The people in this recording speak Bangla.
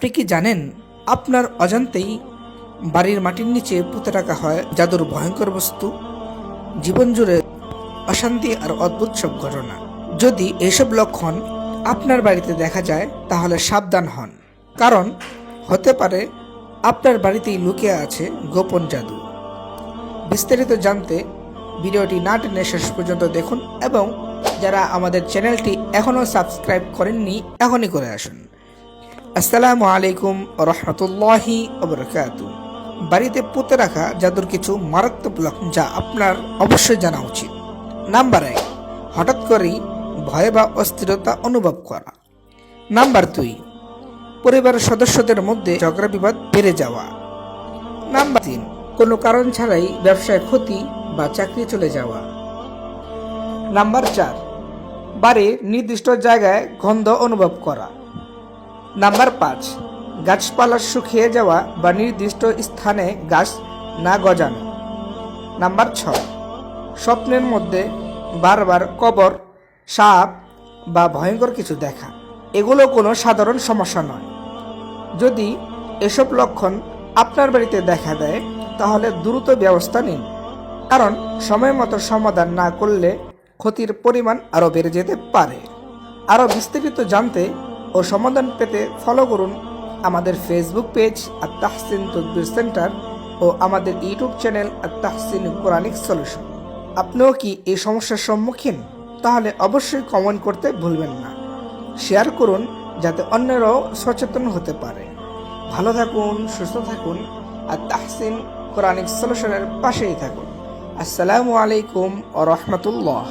আপনি কি জানেন আপনার অজান্তেই বাড়ির মাটির নিচে পুঁতে রাখা হয় জাদুর ভয়ঙ্কর বস্তু? জীবন জুড়ে অশান্তি আর অদ্ভুত সব ঘটনা। যদি এসব লক্ষণ আপনার বাড়িতে দেখা যায় তাহলে সাবধান হন, কারণ হতে পারে আপনার বাড়িতেই লুকিয়ে আছে গোপন জাদু। বিস্তারিত জানতে ভিডিওটি না টেনে শেষ পর্যন্ত দেখুন, এবং যারা আমাদের চ্যানেলটি এখনও সাবস্ক্রাইব করেননি এখনই করে আসুন। আসসালামু আলাইকুম রহমতুল্লাহি ওবরাকাতু। বাড়িতে পুঁতে রাখা জাদুর কিছু মারাত্মক লক্ষণ যা আপনার অবশ্যই জানা উচিত। নাম্বার 1, হঠাৎ করেই ভয় বা অস্থিরতা অনুভব করা। নাম্বার 2, পরিবারের সদস্যদের মধ্যে ঝগড়া বিবাদ বেড়ে যাওয়া। নাম্বার 3, কোনো কারণ ছাড়াই ব্যবসায় ক্ষতি বা চাকরি চলে যাওয়া। নাম্বার 4, বাড়ির নির্দিষ্ট জায়গায় গন্ধ অনুভব করা। নাম্বার 5, গাছপালা শুকিয়ে যাওয়া বা নির্দিষ্ট স্থানে গাছ না গজানো। নাম্বার 6, স্বপ্নের মধ্যে বারবার কবর, সাপ বা ভয়ঙ্কর কিছু দেখা। এগুলো কোনো সাধারণ সমস্যা নয়। যদি এসব লক্ষণ আপনার বাড়িতে দেখা দেয় তাহলে দ্রুত ব্যবস্থা নিন, কারণ সময় মতো সমাধান না করলে ক্ষতির পরিমাণ আরও বেড়ে যেতে পারে। আরও বিস্তারিত জানতে ও সমাধান পেতে ফলো করুন আমাদের ফেসবুক পেজ আত-তাহসিন তদবির সেন্টার ও আমাদের ইউটিউব চ্যানেল আত-তাহসিন কোরআনিক সলিউশন। আপনিও কি এই সমস্যার সম্মুখীন? তাহলে অবশ্যই কমেন্ট করতে ভুলবেন না। শেয়ার করুন যাতে অন্যরাও সচেতন হতে পারে। ভালো থাকুন, সুস্থ থাকুন, আর তাহসিন কোরআনিক সলিউশনের পাশেই থাকুন। আসসালামু আলাইকুম ওয়া রাহমাতুল্লাহ।